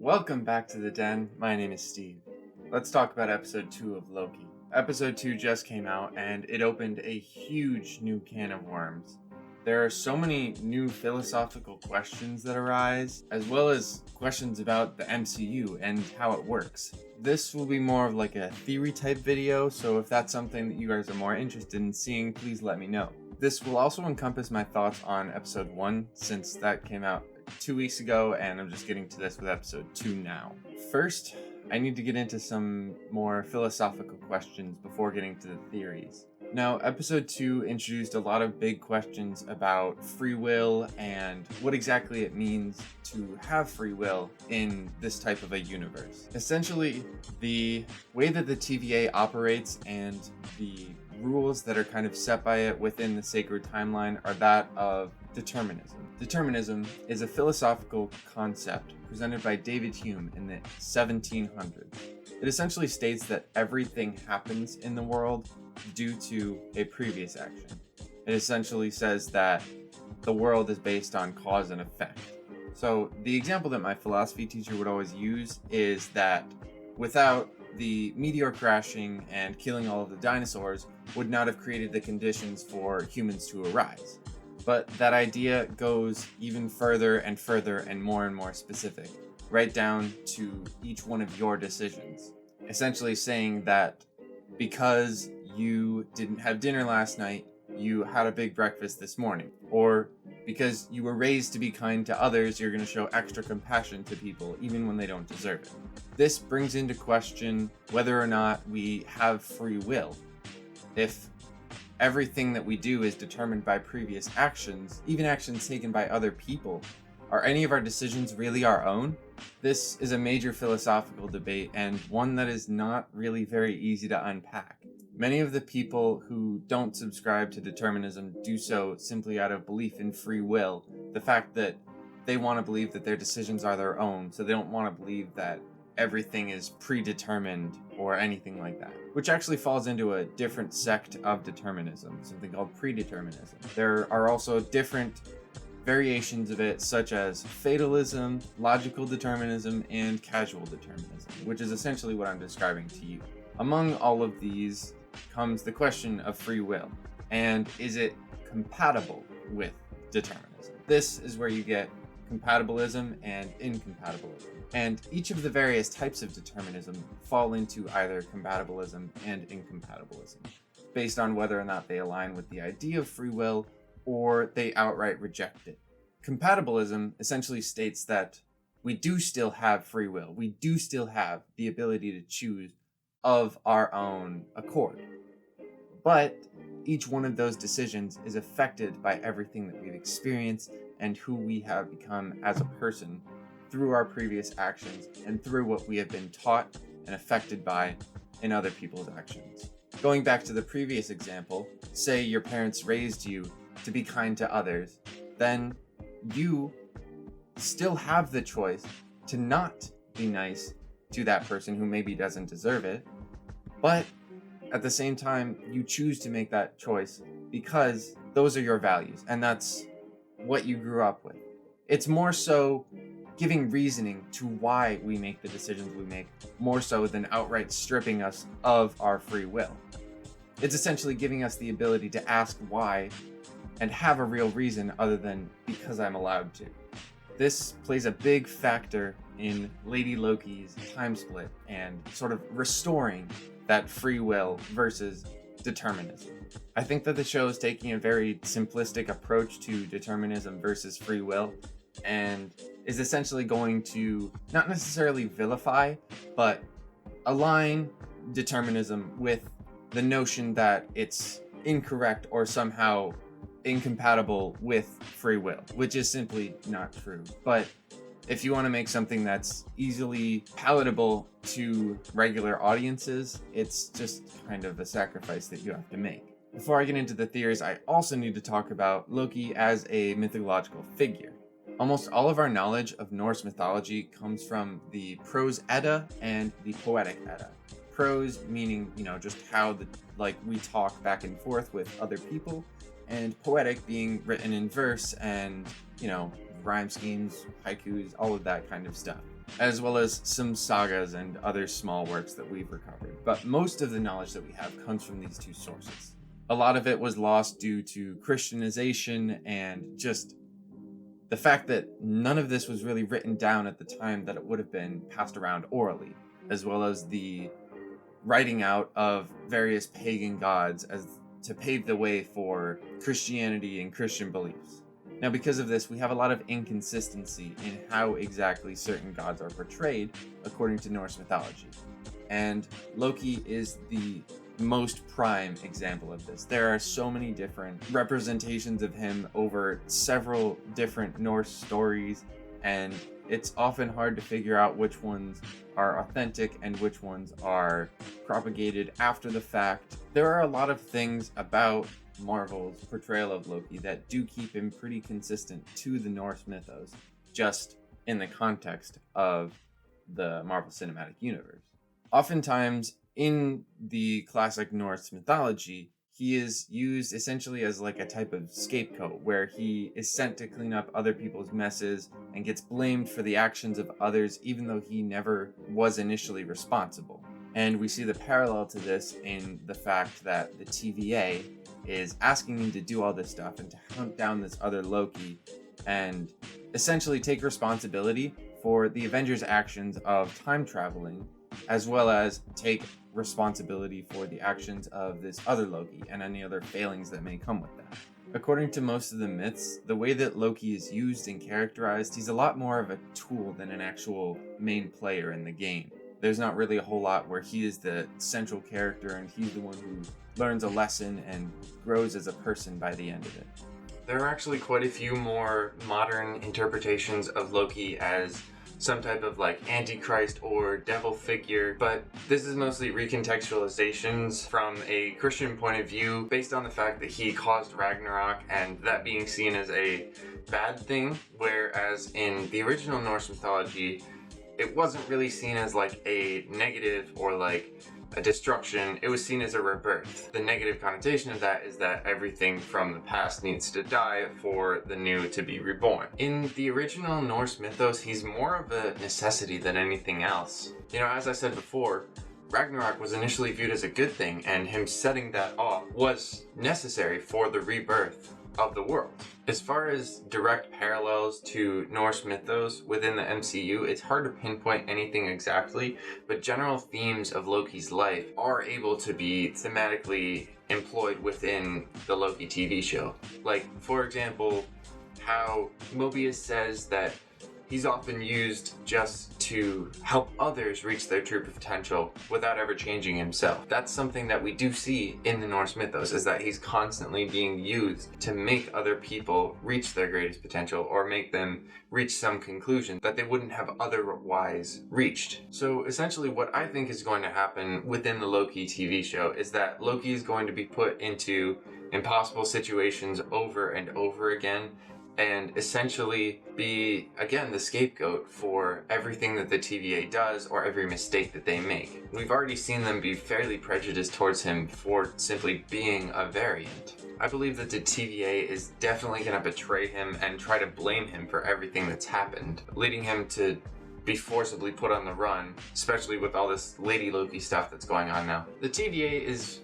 Welcome back to the Den. My name is Steve. Let's talk about episode 2 of Loki. Episode 2 just came out and it opened a huge new can of worms. There are so many new philosophical questions that arise, as well as questions about the MCU and how it works. This will be more of like a theory type video, so if that's something that you guys are more interested in seeing, please let me know. This will also encompass my thoughts on episode 1, since that came out 2 weeks ago, and I'm just getting to this with episode 2 now. First, I need to get into some more philosophical questions before getting to the theories. Now, episode 2 introduced a lot of big questions about free will and what exactly it means to have free will in this type of a universe. Essentially, the way that the TVA operates and the rules that are kind of set by it within the sacred timeline are that of determinism. Determinism is a philosophical concept presented by David Hume in the 1700s. It essentially states that everything happens in the world due to a previous action. It essentially says that the world is based on cause and effect. So the example that my philosophy teacher would always use is that without the meteor crashing and killing all of the dinosaurs would not have created the conditions for humans to arise. But that idea goes even further and more specific, right down to each one of your decisions. Essentially saying that because you didn't have dinner last night, you had a big breakfast this morning. Or because you were raised to be kind to others, you're going to show extra compassion to people, even when they don't deserve it. This brings into question whether or not we have free will. If everything that we do is determined by previous actions, even actions taken by other people, are any of our decisions really our own? This is a major philosophical debate and one that is not really very easy to unpack. Many of the people who don't subscribe to determinism do so simply out of belief in free will, the fact that they want to believe that their decisions are their own, so they don't want to believe that everything is predetermined or anything like that, which actually falls into a different sect of determinism, something called predeterminism. There are also different variations of it, such as fatalism, logical determinism, and casual determinism, which is essentially what I'm describing to you. Among all of these comes the question of free will, and is it compatible with determinism? This is where you get compatibilism and incompatibilism. And each of the various types of determinism fall into either compatibilism and incompatibilism, based on whether or not they align with the idea of free will or they outright reject it. Compatibilism essentially states that we do still have free will. We do still have the ability to choose of our own accord. But each one of those decisions is affected by everything that we've experienced and who we have become as a person through our previous actions and through what we have been taught and affected by in other people's actions. Going back to the previous example, say your parents raised you to be kind to others, then you still have the choice to not be nice to that person who maybe doesn't deserve it, but at the same time, you choose to make that choice because those are your values and that's what you grew up with. It's more so giving reasoning to why we make the decisions we make, more so than outright stripping us of our free will. It's essentially giving us the ability to ask why and have a real reason other than because I'm allowed to. This plays a big factor in Lady Loki's time split and sort of restoring that free will versus determinism. I think that the show is taking a very simplistic approach to determinism versus free will and is essentially going to not necessarily vilify, but align determinism with the notion that it's incorrect or somehow incompatible with free will, which is simply not true. But if you want to make something that's easily palatable to regular audiences, it's just kind of a sacrifice that you have to make. Before I get into the theories, I also need to talk about Loki as a mythological figure. Almost all of our knowledge of Norse mythology comes from the Prose Edda and the Poetic Edda. Prose meaning, just how we talk back and forth with other people, and poetic being written in verse and, rhyme schemes, haikus, all of that kind of stuff. as well as some sagas and other small works that we've recovered. But most of the knowledge that we have comes from these two sources. A lot of it was lost due to Christianization and just the fact that none of this was really written down at the time that it would have been passed around orally, as well as the writing out of various pagan gods as to pave the way for Christianity and Christian beliefs. Now, because of this, we have a lot of inconsistency in how exactly certain gods are portrayed according to Norse mythology. And Loki is the most prime example of this. There are so many different representations of him over several different Norse stories, and it's often hard to figure out which ones are authentic and which ones are propagated after the fact. There are a lot of things about Marvel's portrayal of Loki that do keep him pretty consistent to the Norse mythos, just in the context of the Marvel Cinematic Universe. Oftentimes, in the classic Norse mythology, he is used essentially as like a type of scapegoat, where he is sent to clean up other people's messes and gets blamed for the actions of others, even though he never was initially responsible. And we see the parallel to this in the fact that the TVA is asking him to do all this stuff and to hunt down this other Loki and essentially take responsibility for the Avengers' actions of time traveling, as well as take responsibility for the actions of this other Loki and any other failings that may come with that. According to most of the myths, the way that Loki is used and characterized, he's a lot more of a tool than an actual main player in the game. There's not really a whole lot where he is the central character and he's the one who learns a lesson and grows as a person by the end of it. There are actually quite a few more modern interpretations of Loki as some type of like antichrist or devil figure, but this is mostly recontextualizations from a Christian point of view based on the fact that he caused Ragnarok and that being seen as a bad thing, whereas in the original Norse mythology it wasn't really seen as like a negative or like a destruction. It was seen as a rebirth. The negative connotation of that is that everything from the past needs to die for the new to be reborn. In the original Norse mythos, he's more of a necessity than anything else. You know, as I said before, Ragnarok was initially viewed as a good thing, and him setting that off was necessary for the rebirth of the world. As far as direct parallels to Norse mythos within the MCU, it's hard to pinpoint anything exactly, but general themes of Loki's life are able to be thematically employed within the Loki TV show. Like, for example, how Mobius says that he's often used just to help others reach their true potential without ever changing himself. That's something that we do see in the Norse mythos, is that he's constantly being used to make other people reach their greatest potential or make them reach some conclusion that they wouldn't have otherwise reached. So essentially what I think is going to happen within the Loki TV show is that Loki is going to be put into impossible situations over and over again, and essentially be, again, the scapegoat for everything that the TVA does or every mistake that they make. We've already seen them be fairly prejudiced towards him for simply being a variant. I believe that the TVA is definitely going to betray him and try to blame him for everything that's happened, leading him to be forcibly put on the run, especially with all this Lady Loki stuff that's going on now. The TVA is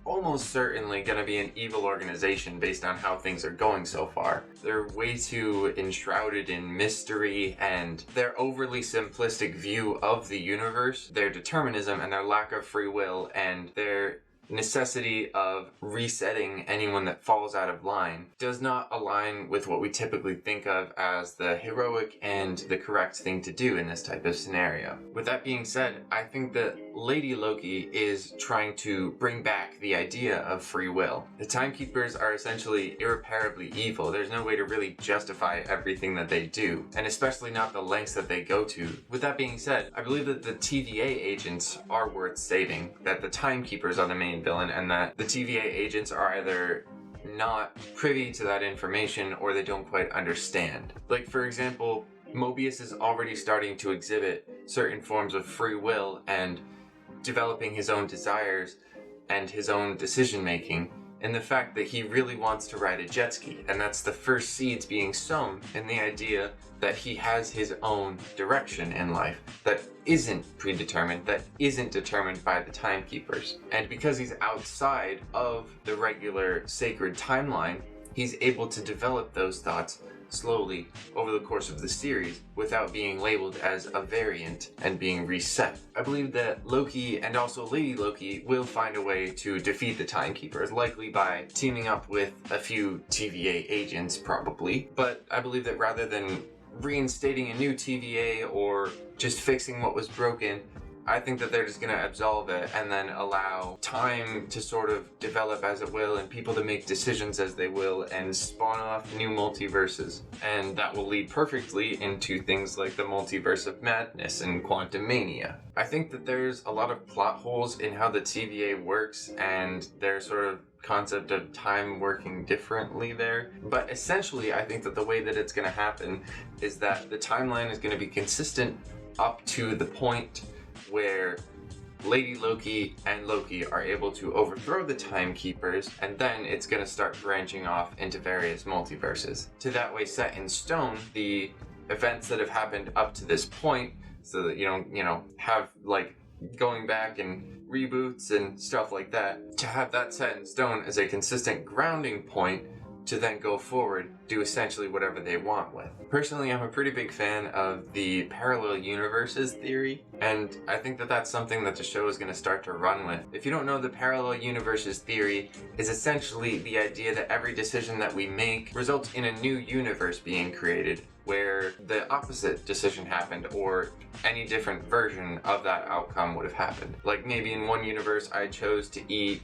almost certainly going to be an evil organization based on how things are going so far. They're way too enshrouded in mystery, and their overly simplistic view of the universe, their determinism and their lack of free will, and their necessity of resetting anyone that falls out of line does not align with what we typically think of as the heroic and the correct thing to do in this type of scenario. With that being said, I think that Lady Loki is trying to bring back the idea of free will. The Timekeepers are essentially irreparably evil. There's no way to really justify everything that they do, and especially not the lengths that they go to. With that being said, I believe that the TVA agents are worth saving, that the Timekeepers are the main villain, and that the TVA agents are either not privy to that information or they don't quite understand. Like, for example, Mobius is already starting to exhibit certain forms of free will and developing his own desires and his own decision making, in the fact that he really wants to ride a jet ski, and that's the first seeds being sown in the idea that he has his own direction in life that isn't predetermined, that isn't determined by the timekeepers. And because he's outside of the regular sacred timeline, he's able to develop those thoughts slowly over the course of the series without being labeled as a variant and being reset. I believe that Loki and also Lady Loki will find a way to defeat the Timekeepers, likely by teaming up with a few TVA agents probably, but I believe that rather than reinstating a new TVA or just fixing what was broken, I think that they're just going to absolve it and then allow time to sort of develop as it will and people to make decisions as they will and spawn off new multiverses. And that will lead perfectly into things like the Multiverse of Madness and Quantum Mania. I think that there's a lot of plot holes in how the TVA works and their sort of concept of time working differently there. But essentially, I think that the way that it's going to happen is that the timeline is going to be consistent up to the point where Lady Loki and Loki are able to overthrow the Timekeepers, and then it's going to start branching off into various multiverses. To that way set in stone the events that have happened up to this point, so that you don't, have like going back and reboots and stuff like that. To have that set in stone as a consistent grounding point to then go forward, do essentially whatever they want with. Personally, I'm a pretty big fan of the parallel universes theory, and I think that that's something that the show is going to start to run with. If you don't know, the parallel universes theory is essentially the idea that every decision that we make results in a new universe being created, where the opposite decision happened or any different version of that outcome would have happened. Like maybe in one universe I chose to eat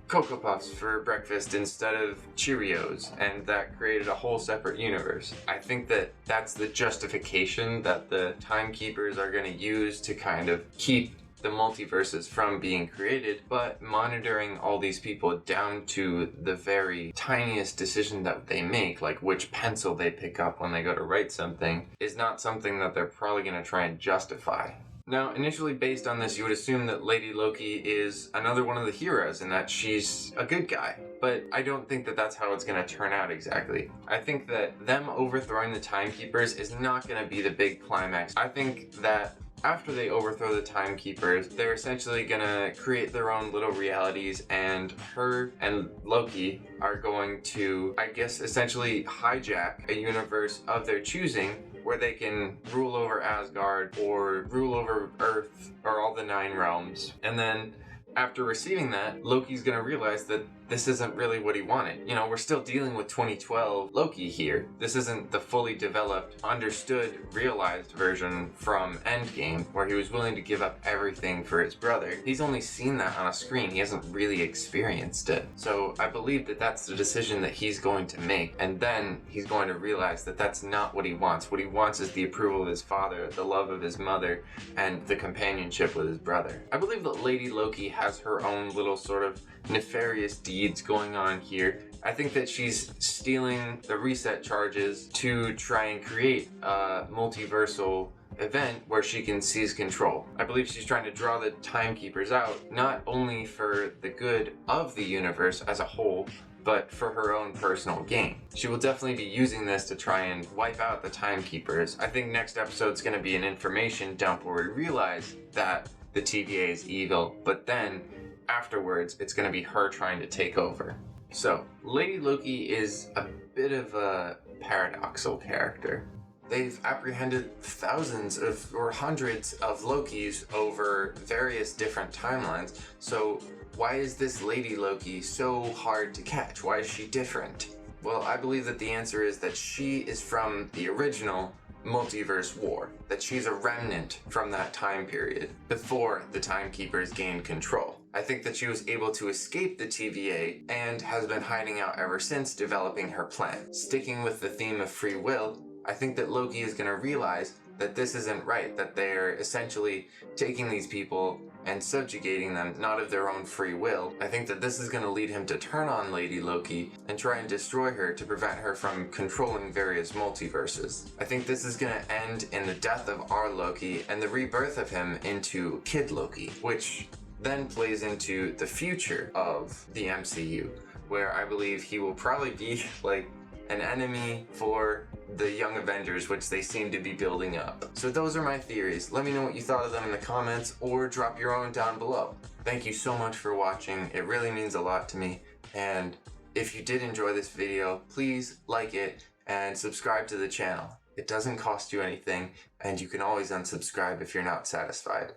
Cocoa Puffs for breakfast instead of Cheerios, and that created a whole separate universe. I think that that's the justification that the Timekeepers are going to use to kind of keep the multiverses from being created, but monitoring all these people down to the very tiniest decision that they make, like which pencil they pick up when they go to write something, is not something that they're probably going to try and justify. Now, initially based on this, you would assume that Lady Loki is another one of the heroes and that she's a good guy. But I don't think that that's how it's going to turn out exactly. I think that them overthrowing the Timekeepers is not going to be the big climax. I think that after they overthrow the Timekeepers, they're essentially gonna create their own little realities, and her and Loki are going to, I guess, essentially hijack a universe of their choosing where they can rule over Asgard or rule over Earth or all the 9 realms. And then after receiving that, Loki's gonna realize that this isn't really what he wanted. We're still dealing with 2012 Loki here. This isn't the fully developed, understood, realized version from Endgame, where he was willing to give up everything for his brother. He's only seen that on a screen. He hasn't really experienced it. So I believe that that's the decision that he's going to make, and then he's going to realize that that's not what he wants. What he wants is the approval of his father, the love of his mother, and the companionship with his brother. I believe that Lady Loki has her own little sort of nefarious deeds going on here. I think that she's stealing the reset charges to try and create a multiversal event where she can seize control. I believe she's trying to draw the Timekeepers out, not only for the good of the universe as a whole, but for her own personal gain. She will definitely be using this to try and wipe out the Timekeepers. I think next episode's going to be an information dump where we realize that the TVA is evil, but then afterwards it's going to be her trying to take over. So, Lady Loki is a bit of a paradoxical character. They've apprehended thousands of or hundreds of Lokis over various different timelines, so why is this Lady Loki so hard to catch? Why is she different? Well, I believe that the answer is that she is from the original multiverse war, that she's a remnant from that time period before the Timekeepers gained control. I think that she was able to escape the TVA and has been hiding out ever since, developing her plan. Sticking with the theme of free will, I think that Loki is going to realize that this isn't right, that they're essentially taking these people and subjugating them, not of their own free will. I think that this is going to lead him to turn on Lady Loki and try and destroy her to prevent her from controlling various multiverses. I think this is going to end in the death of our Loki and the rebirth of him into Kid Loki, which then plays into the future of the MCU, where I believe he will probably be like an enemy for the Young Avengers, which they seem to be building up. So those are my theories. Let me know what you thought of them in the comments, or drop your own down below. Thank you so much for watching. It really means a lot to me. And if you did enjoy this video, please like it and subscribe to the channel. It doesn't cost you anything, and you can always unsubscribe if you're not satisfied.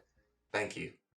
Thank you.